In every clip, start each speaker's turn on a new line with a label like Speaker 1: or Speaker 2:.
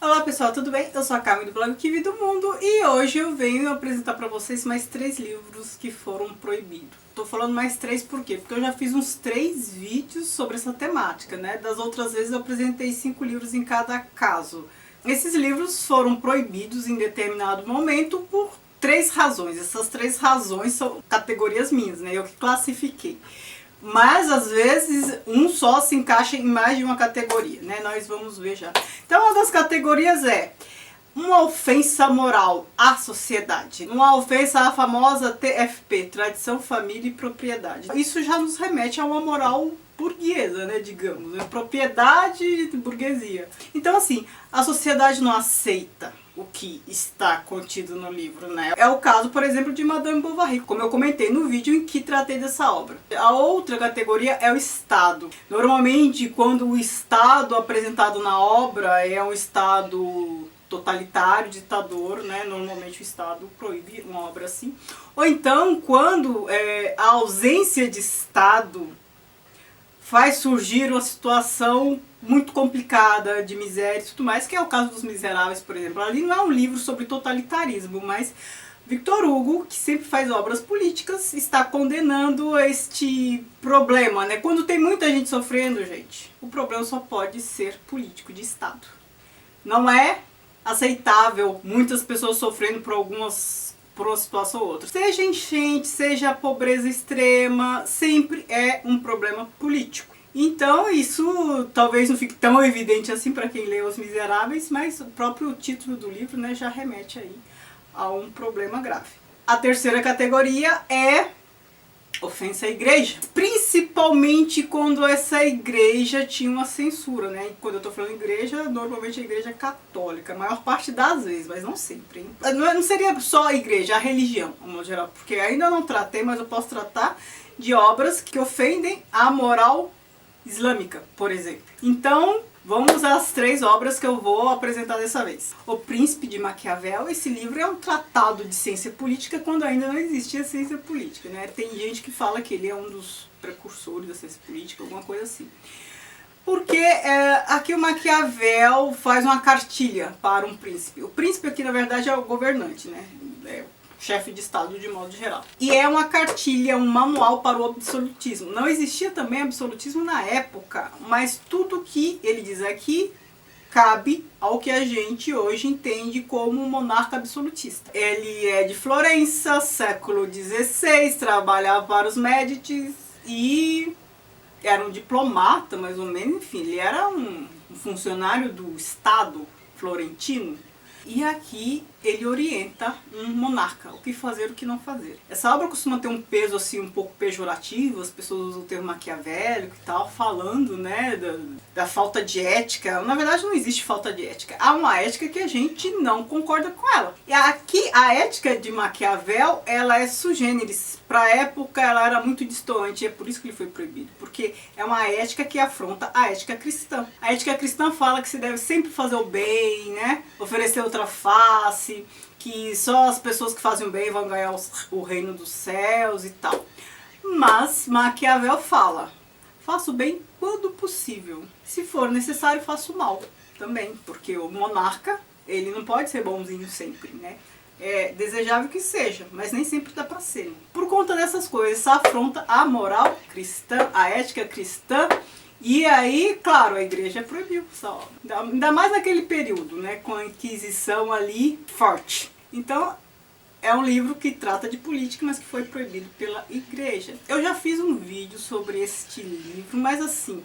Speaker 1: Olá pessoal, tudo bem? Eu sou a Carmen do blog Que Vi do Mundo e hoje eu venho apresentar para vocês mais 3 livros que foram proibidos. Tô falando mais 3 por quê? Porque eu já fiz uns 3 vídeos sobre essa temática, né? Das outras vezes eu apresentei 5 livros em cada caso. Esses livros foram proibidos em determinado momento por 3 razões. Essas 3 razões são categorias minhas, né? Eu que classifiquei. Mas às vezes um só se encaixa em mais de uma categoria, né? Nós vamos ver já. Então uma das categorias é uma ofensa moral à sociedade, uma ofensa à famosa TFP, tradição, família e propriedade. Isso já nos remete a uma moral burguesa, né, digamos, né? Propriedade e burguesia. Então assim, a sociedade não aceita o que está contido no livro, né? É o caso, por exemplo, de Madame Bovary, como eu comentei no vídeo em que tratei dessa obra. A outra categoria é o Estado. Normalmente, quando o Estado apresentado na obra é um Estado totalitário, ditador, né? Normalmente o Estado proíbe uma obra assim. Ou então, quando a ausência de Estado faz surgir uma situação muito complicada, de miséria e tudo mais, que é o caso dos Miseráveis, por exemplo. Ali não é um livro sobre totalitarismo, mas Victor Hugo, que sempre faz obras políticas, está condenando este problema, né? Quando tem muita gente sofrendo, gente, o problema só pode ser político, de Estado. Não é aceitável muitas pessoas sofrendo por uma situação ou outra. Seja enchente, seja pobreza extrema, sempre é um problema político. Então isso talvez não fique tão evidente assim para quem lê Os Miseráveis, mas o próprio título do livro, né, já remete aí a um problema grave. A terceira categoria é ofensa à igreja, principalmente quando essa igreja tinha uma censura, né? E quando eu tô falando igreja, normalmente a igreja é católica, a maior parte das vezes, mas não sempre, hein? Não seria só a igreja, a religião, no modo geral, porque ainda não tratei, mas eu posso tratar de obras que ofendem a moral islâmica, por exemplo. Então, vamos às 3 obras que eu vou apresentar dessa vez. O Príncipe de Maquiavel. Esse livro é um tratado de ciência política quando ainda não existia ciência política, né? Tem gente que fala que ele é um dos precursores da ciência política, alguma coisa assim. Porque aqui o Maquiavel faz uma cartilha para um príncipe. O príncipe aqui, na verdade, é o governante, né? É chefe de Estado de modo geral. E é uma cartilha, um manual para o absolutismo. Não existia também absolutismo na época, mas tudo que ele diz aqui cabe ao que a gente hoje entende como um monarca absolutista. Ele é de Florença, século XVI, trabalhava para os Médicis e era um diplomata, mais ou menos, enfim, ele era um funcionário do Estado florentino. E aqui ele orienta um monarca, o que fazer e o que não fazer. Essa obra costuma ter um peso assim um pouco pejorativo, as pessoas usam o termo maquiavélico e tal, falando, né, da falta de ética. Na verdade não existe falta de ética, há uma ética que a gente não concorda com ela. E aqui a ética de Maquiavel, ela é sui generis. Para a época ela era muito distoante, e é por isso que ele foi proibido, porque é uma ética que afronta a ética cristã. A ética cristã fala que se deve sempre fazer o bem, né, oferecer outra face, que só as pessoas que fazem o bem vão ganhar o reino dos céus e tal. Mas Maquiavel fala, faça o bem quando possível. Se for necessário, faça o mal também, porque o monarca, ele não pode ser bonzinho sempre, né? É desejável que seja, mas nem sempre dá pra ser. Por conta dessas coisas, isso afronta a moral cristã, a ética cristã. E aí, claro, a igreja proibiu essa obra. Ainda mais naquele período, né, com a Inquisição ali forte. Então, é um livro que trata de política, mas que foi proibido pela igreja. Eu já fiz um vídeo sobre este livro, mas assim,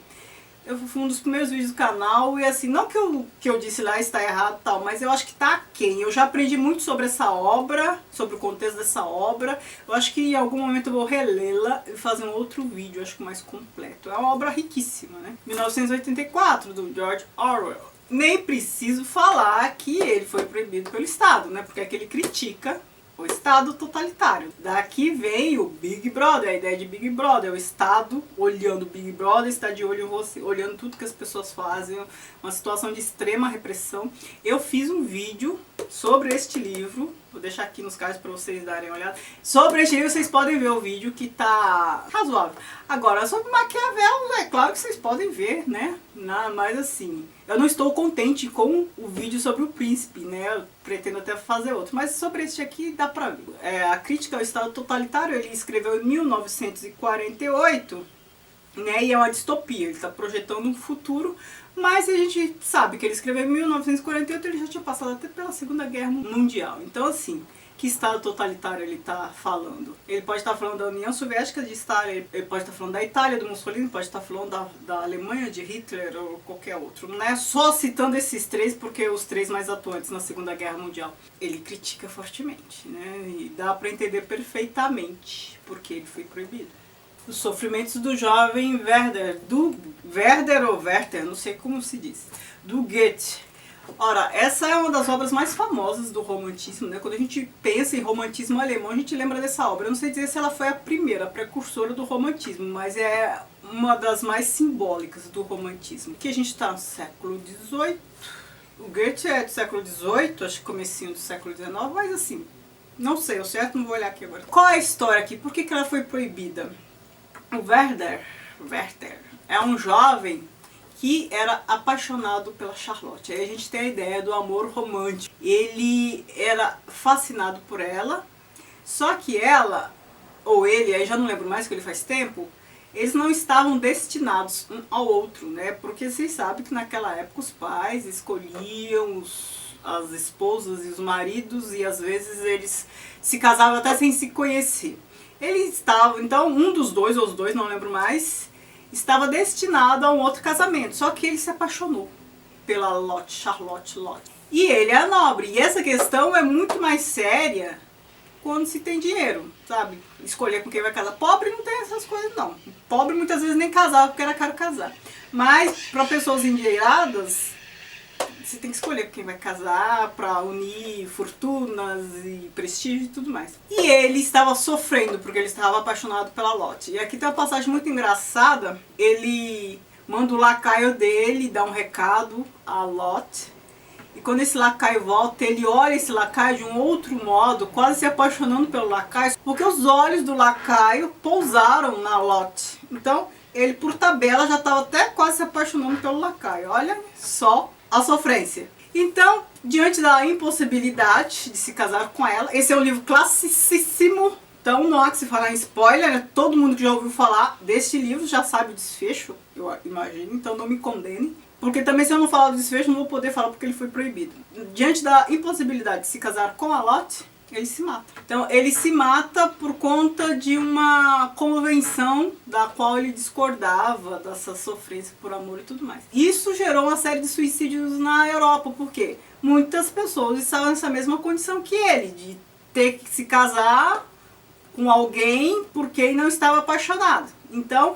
Speaker 1: eu fui um dos primeiros vídeos do canal e assim, não que eu disse lá está errado e tal, mas eu acho que tá aquém. Eu já aprendi muito sobre essa obra, sobre o contexto dessa obra. Eu acho que em algum momento eu vou relê-la e fazer um outro vídeo, acho que mais completo. É uma obra riquíssima, né? 1984, do George Orwell. Nem preciso falar que ele foi proibido pelo Estado, né? Porque é que ele critica o Estado totalitário. Daqui vem o Big Brother, a ideia de Big Brother, o Estado olhando o Big Brother, está de olho em você, olhando tudo que as pessoas fazem, uma situação de extrema repressão. Eu fiz um vídeo sobre este livro. Vou deixar aqui nos cards para vocês darem uma olhada. Sobre este livro vocês podem ver o vídeo que tá razoável. Agora, sobre Maquiavel, é claro que vocês podem ver, né? Mas assim, eu não estou contente com o vídeo sobre o príncipe, né? Eu pretendo até fazer outro. Mas sobre este aqui dá pra ver. A Crítica ao Estado Totalitário, ele escreveu em 1948, né? E é uma distopia, ele está projetando um futuro. Mas a gente sabe que ele escreveu em 1948, ele já tinha passado até pela Segunda Guerra Mundial. Então assim, que estado totalitário ele está falando? Ele pode estar falando da União Soviética de Stalin, ele pode estar falando da Itália, do Mussolini, pode estar falando da Alemanha, de Hitler ou qualquer outro. Não é só citando esses três porque os três mais atuantes na Segunda Guerra Mundial. Ele critica fortemente, né? E dá para entender perfeitamente porque ele foi proibido. Os Sofrimentos do Jovem Werther, do Werther ou Werther, não sei como se diz, do Goethe. Ora, essa é uma das obras mais famosas do romantismo, né? Quando a gente pensa em romantismo alemão, a gente lembra dessa obra. Eu não sei dizer se ela foi a primeira, a precursora do romantismo, mas é uma das mais simbólicas do romantismo. Que a gente está no século XVIII, o Goethe é do século XVIII, acho que comecinho do século XIX, mas assim, não sei, o certo não vou olhar aqui agora. Qual é a história aqui? Por que ela foi proibida? O Werther é um jovem que era apaixonado pela Charlotte. Aí a gente tem a ideia do amor romântico. Ele era fascinado por ela, só que ela, ou ele, aí já não lembro mais que ele faz tempo, eles não estavam destinados um ao outro, né? Porque vocês sabem que naquela época os pais escolhiam as esposas e os maridos e às vezes eles se casavam até sem se conhecer. Ele estava, então, um dos dois, ou os dois, não lembro mais, estava destinado a um outro casamento. Só que ele se apaixonou pela Charlotte Lotte. E ele é nobre. E essa questão é muito mais séria quando se tem dinheiro, sabe? Escolher com quem vai casar. Pobre não tem essas coisas, não. Pobre muitas vezes nem casava porque era caro casar. Mas, para pessoas endinheiradas, você tem que escolher com quem vai casar para unir fortunas e prestígio e tudo mais. E ele estava sofrendo porque ele estava apaixonado pela Lotte. E aqui tem uma passagem muito engraçada. Ele manda o lacaio dele dar um recado a Lotte. E quando esse lacaio volta, ele olha esse lacaio de um outro modo, quase se apaixonando pelo lacaio, porque os olhos do lacaio pousaram na Lotte. Então, ele por tabela já estava até quase se apaixonando pelo lacaio. Olha só a sofrência. Então, diante da impossibilidade de se casar com ela, esse é um livro classicíssimo, então não há que se falar em spoiler, né? Todo mundo que já ouviu falar deste livro já sabe o desfecho, eu imagino, então não me condene, porque também se eu não falar do desfecho não vou poder falar porque ele foi proibido. Diante da impossibilidade de se casar com a Lotte, ele se mata. Então ele se mata por conta de uma convenção da qual ele discordava, dessa sofrência por amor e tudo mais. Isso gerou uma série de suicídios na Europa, porque muitas pessoas estavam nessa mesma condição que ele, de ter que se casar com alguém porque não estava apaixonado. Então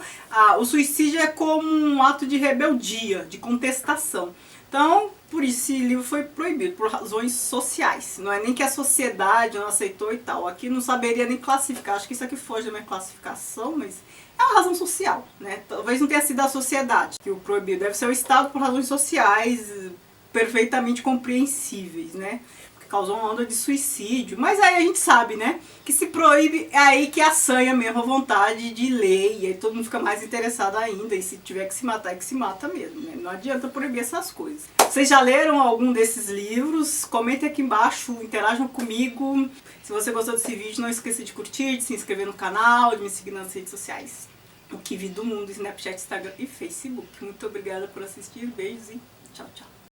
Speaker 1: o suicídio é como um ato de rebeldia, de contestação. Então, por isso esse livro foi proibido, por razões sociais. Não é nem que a sociedade não aceitou e tal. Aqui não saberia nem classificar. Acho que isso aqui foge da minha classificação, mas é uma razão social, né? Talvez não tenha sido a sociedade que o proibiu. Deve ser o Estado por razões sociais perfeitamente compreensíveis, né? Causou uma onda de suicídio, mas aí a gente sabe, né, que se proíbe, é aí que assanha mesmo a vontade de lei, e aí todo mundo fica mais interessado ainda, e se tiver que se matar, é que se mata mesmo, né? Não adianta proibir essas coisas. Vocês já leram algum desses livros? Comentem aqui embaixo, interajam comigo. Se você gostou desse vídeo, não esqueça de curtir, de se inscrever no canal, de me seguir nas redes sociais. O Que Vi do Mundo, Snapchat, Instagram e Facebook. Muito obrigada por assistir, beijos e tchau, tchau.